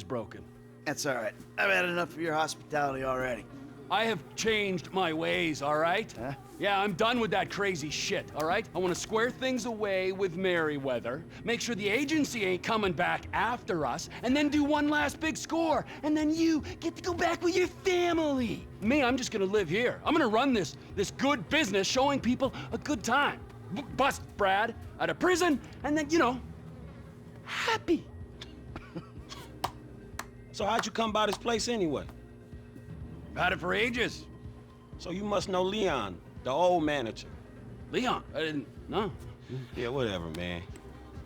broken. That's all right. I've had enough of your hospitality already. I have changed my ways, all right? Huh? Yeah, I'm done with that crazy shit, all right? I want to square things away with Merryweather, make sure the agency ain't coming back after us, and then do one last big score. And then you get to go back with your family. Me, I'm just gonna live here. I'm gonna run this good business showing people a good time. Bust Brad out of prison, and then, you know, happy. So how'd you come by this place anyway? Had it for ages. So you must know Leon, the old manager. Leon, I didn't know. Yeah, whatever, man.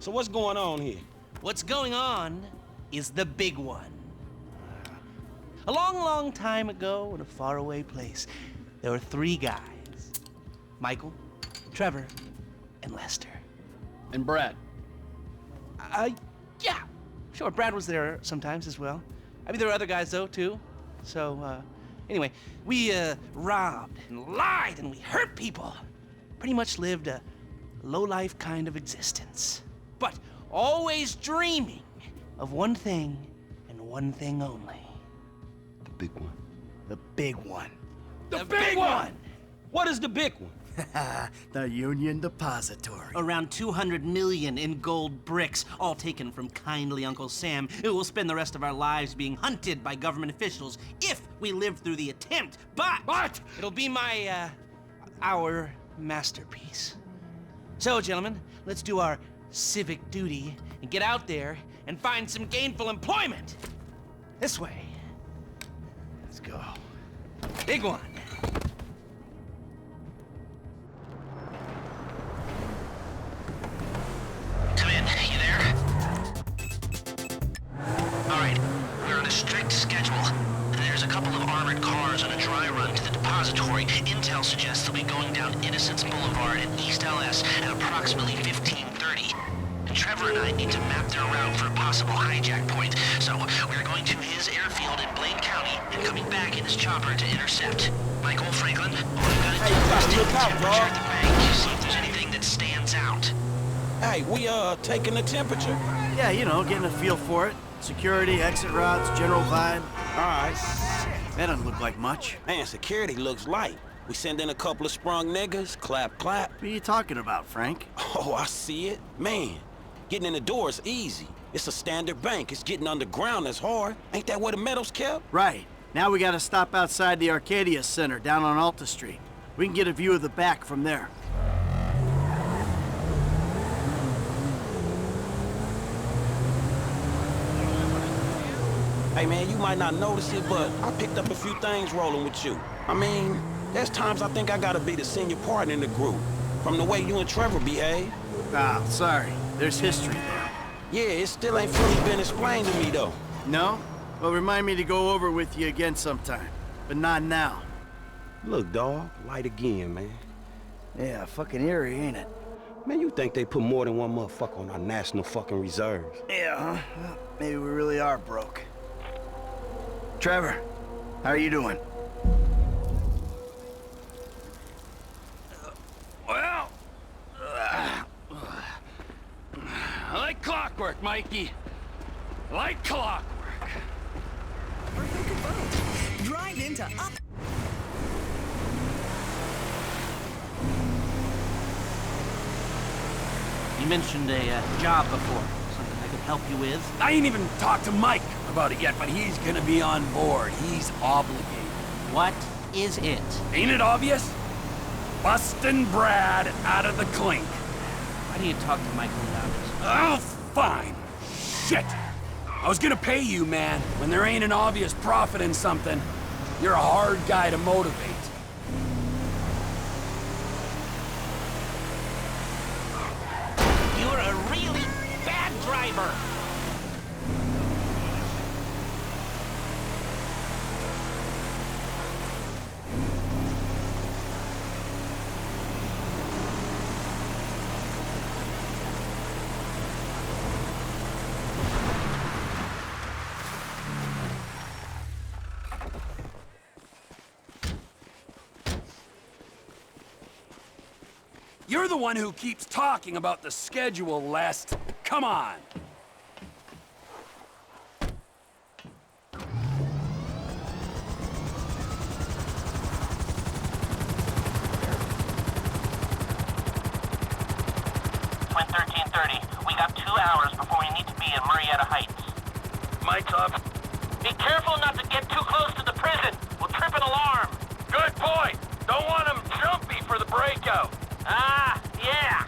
So what's going on here? What's going on is the big one. A long, long time ago in a faraway place, there were 3 guys. Michael, Trevor, and Lester. And Brad. Yeah, sure, Brad was there sometimes as well. I mean, there were other guys, though, too. So, anyway, we, robbed and lied and we hurt people. Pretty much lived a low-life kind of existence. But always dreaming of one thing and one thing only. The big one. The big one. The big one! What is the big one? The Union Depository. Around 200 million in gold bricks, all taken from kindly Uncle Sam, who will spend the rest of our lives being hunted by government officials if we live through the attempt. But it'll be our masterpiece. So, gentlemen, let's do our civic duty and get out there and find some gainful employment. This way. Let's go. Big one. Come in. You there? All right. We're on a strict schedule. There's a couple of armored cars on a dry run to the depository. Intel suggests they'll be going down Innocence Boulevard in East LS at approximately 15:30. And Trevor and I need to map their route for a possible hijack point. So we're going to his airfield in Blaine County and coming back in his chopper to intercept. Michael, Franklin, all I've got to do is take the temperature at the bank, see if there's anything that stands out. Hey, we taking the temperature? Yeah, you know, getting a feel for it. Security, exit routes, general vibe. Alright. That doesn't look like much. Man, security looks light. We send in a couple of sprung niggas, clap, clap. What are you talking about, Frank? Oh, I see it. Man, getting in the door is easy. It's a standard bank. It's getting underground that's hard. Ain't that where the metal's kept? Right. Now we gotta stop outside the Arcadia Center down on Alta Street. We can get a view of the back from there. Hey man, you might not notice it, but I picked up a few things rolling with you. I mean, there's times I think I gotta be the senior partner in the group. From the way you and Trevor behave. Ah, sorry. There's history there. Yeah, it still ain't fully been explained to me though. No? Well, remind me to go over with you again sometime. But not now. Look, dawg, light again, man. Yeah, fucking eerie, ain't it? Man, you think they put more than one motherfucker on our national fucking reserves? Yeah, huh? Well, maybe we really are broke. Trevor, how are you doing? Well, like clockwork, Mikey. Like clockwork. Or you could vote. Drive into up. You mentioned a job before. Something I could help you with? I ain't even talked to Mike about it yet, but he's gonna be on board. He's obligated. What is it? Ain't it obvious? Bustin' Brad out of the clink. Why do you talk to Michael about it? Oh, fine. Shit. I was gonna pay you, man. When there ain't an obvious profit in something, you're a hard guy to motivate. You're a really bad driver. You're the one who keeps talking about the schedule, Lest. Come on. Mike's up. Be careful not to get too close to the prison. We'll trip an alarm. Good point. Don't want him jumpy for the breakout. Yeah.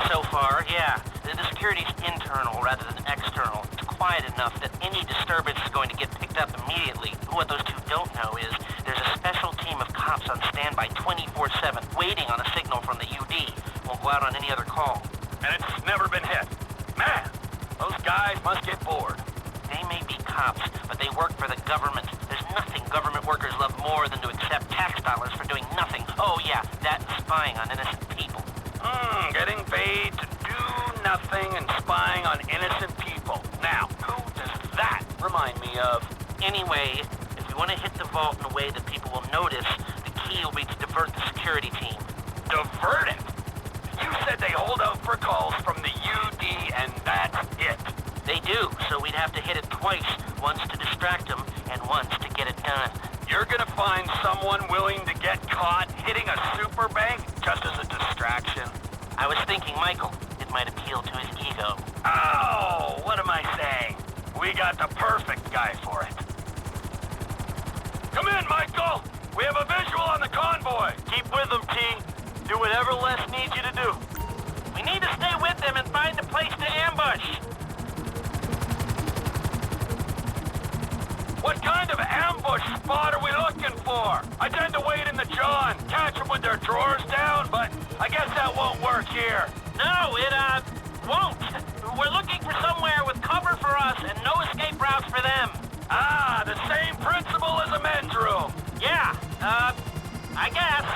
So far, yeah. The security's internal rather than external. It's quiet enough that any disturbance is going to get picked up immediately. What those two don't know is there's a special team of cops on standby 24/7 waiting on a signal from the UD. Won't go out on any other call. And it's never been hit. Man, those guys must get bored. They may be cops, but they work for the government. There's nothing government workers love more than to accept tax dollars for doing nothing. Oh yeah, that and spying on innocent people. Getting paid to do nothing and spying on innocent people. Now, who does that remind me of? Anyway, if we want to hit the vault in a way that people will notice, the key will be to divert the security team. Divert it? You said they hold out for calls from the UD and that's it. They do, so we'd have to hit it twice, once to distract them and once to get it done. You're gonna find someone willing to get caught hitting a super bank just as a distraction? I was thinking Michael. It might appeal to his ego. Oh, what am I saying? We got the perfect guy for it. Come in, Michael! We have a visual on the convoy! Keep with them, T. Do whatever Les needs you to do. We need to stay with them and find a place to ambush. What kind of ambush spot are we looking for? I tend to wait in the John, catch them with their drawers down, but I guess that won't work here. No, it, won't. We're looking for somewhere with cover for us and no escape routes for them. Ah, the same principle as a men's room. Yeah, I guess.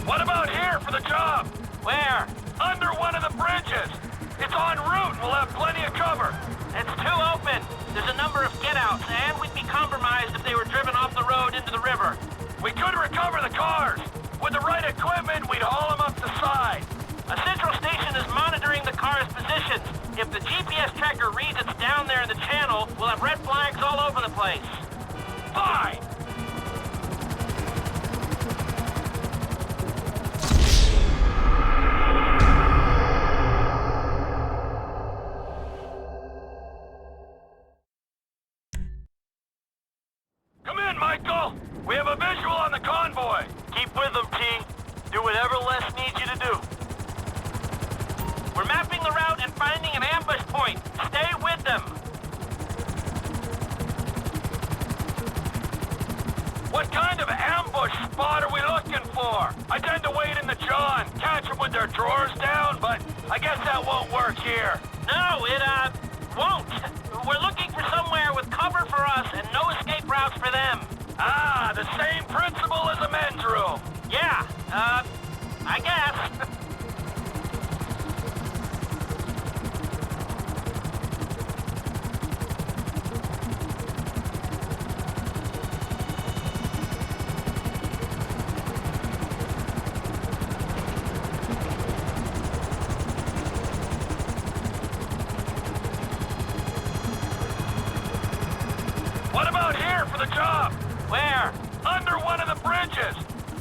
What about here for the job? Where? Under one of the bridges. It's en route and we'll have plenty of cover. It's too open. There's a number of get-outs, and we'd be compromised if they were driven off the road into the river. We could recover the cars. With the right equipment, we'd haul them up the side. A central station is monitoring the car's positions. If the GPS tracker reads it's down there in the channel, we'll have red flags all over the place. Fine. Come in, Michael. We have a visual on the convoy. Keep with them, T. Do whatever Les needs you to do. We're mapping the route and finding an ambush point. Stay with them. What kind of ambush spot are we looking for? I tend to wait in the John, catch them with their drawers down, but I guess that won't work here. No, it, won't. We're looking for somewhere with cover for us and no escape routes for them. Ah, the same principle as a men's room. Yeah, I guess. What about here for the job? Where? Under one of the bridges.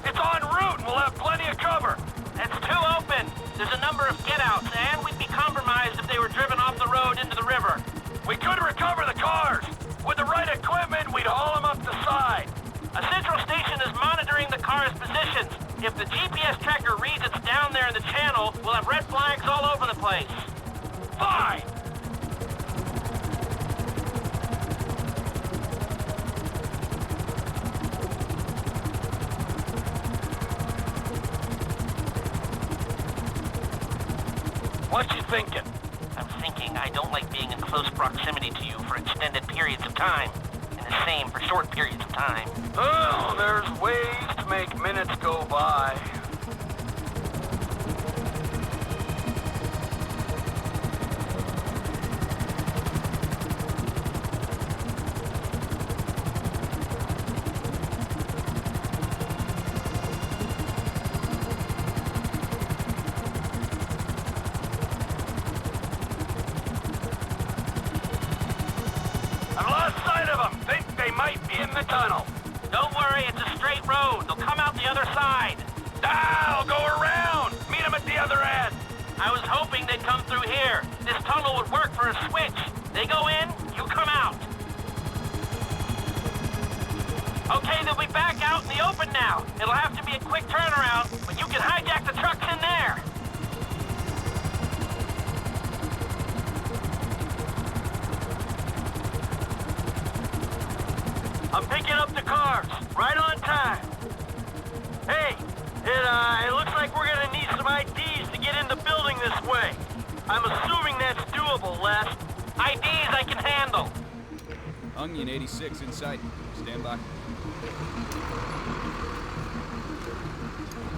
It's en route and we'll have plenty of cover. It's too open. There's a number of get-outs, and we'd be compromised if they were driven off the road into the river. We could recover the cars. With the right equipment, we'd haul them up the side. A central station is monitoring the car's positions. If the GPS tracker reads it's down there in the channel, we'll have red flags all over the place. Fine. What you thinking? I'm thinking I don't like being in close proximity to you for extended periods of time. And the same for short periods of time. Oh, there's ways to make minutes go by. they'd come through here. This tunnel would work for a switch. They go in, you come out. Okay, they'll be back out in the open now. It'll have to be a quick turnaround, but you can hijack the trucks in there. I'm picking up the cars, right on time. Hey, it looks like we're gonna need some IDs to get in the building this way. I'm assuming that's doable, Les. IDs I can handle. Onion 86 in sight. Stand by.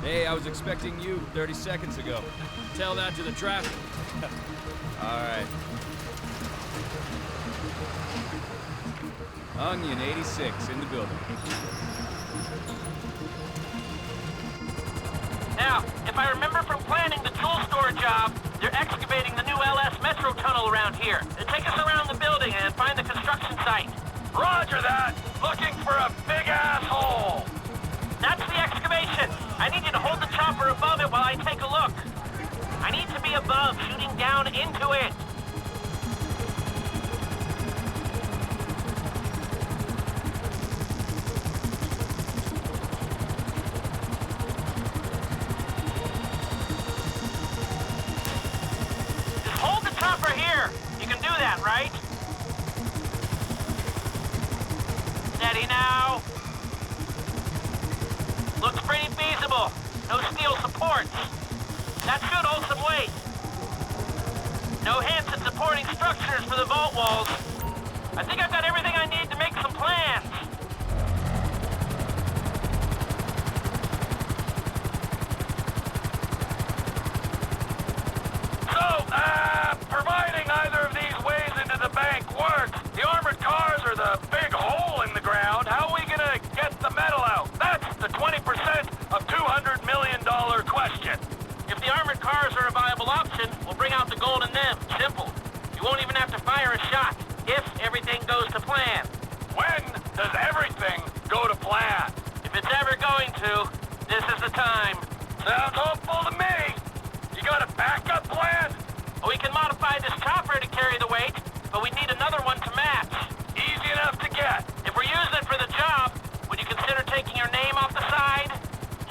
Hey, I was expecting you 30 seconds ago. Tell that to the traffic. All right. Onion 86 in the building. Now, if I remember from planning the tool store job, they're excavating the new LS Metro tunnel around here. They take us around the building and find the construction site. Roger that. Looking for a big asshole. That's the excavation. I need you to hold the chopper above it while I take a look. I need to be above, shooting down into it. Just hold the chopper here. You can do that, right? Steady now. Looks pretty feasible. No steel supports. That should hold some weight. No hints at supporting structures for the vault walls. I think I've got everything I need to make some plans. So, providing either of these ways into the bank works, the armored cars are the big hole in the ground. How are we gonna get the metal out? That's the 20% of $200 million question. If the armored cars are a viable option, we'll bring out the gold in them. Simple. You won't even have to fire a shot, if everything goes to plan. When does everything go to plan? If it's ever going to, this is the time. Sounds hopeful to me. You got a backup plan? We can modify this chopper to carry the weight, but we need another one to match. Easy enough to get. If we're using it for the job, would you consider taking your name off the side?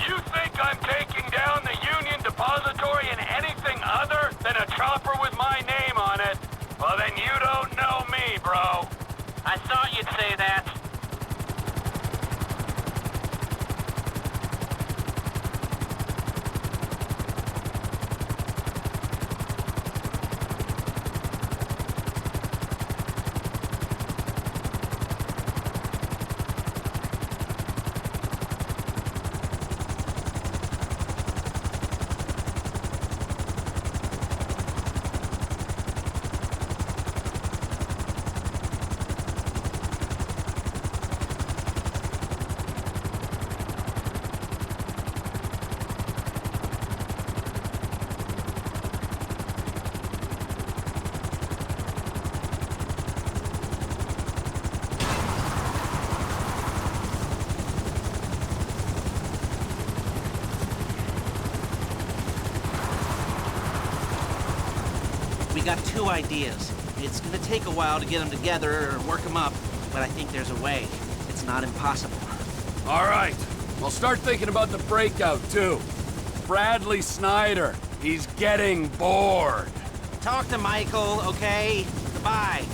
You think I'm taking down the Union Depository in anything other than a chopper with my name on it? Well, then you don't know me, bro. I thought you'd say that. We got two ideas. It's gonna take a while to get them together or work them up, but I think there's a way. It's not impossible. All right. Well, start thinking about the breakout, too. Bradley Snyder. He's getting bored. Talk to Michael, okay? Goodbye.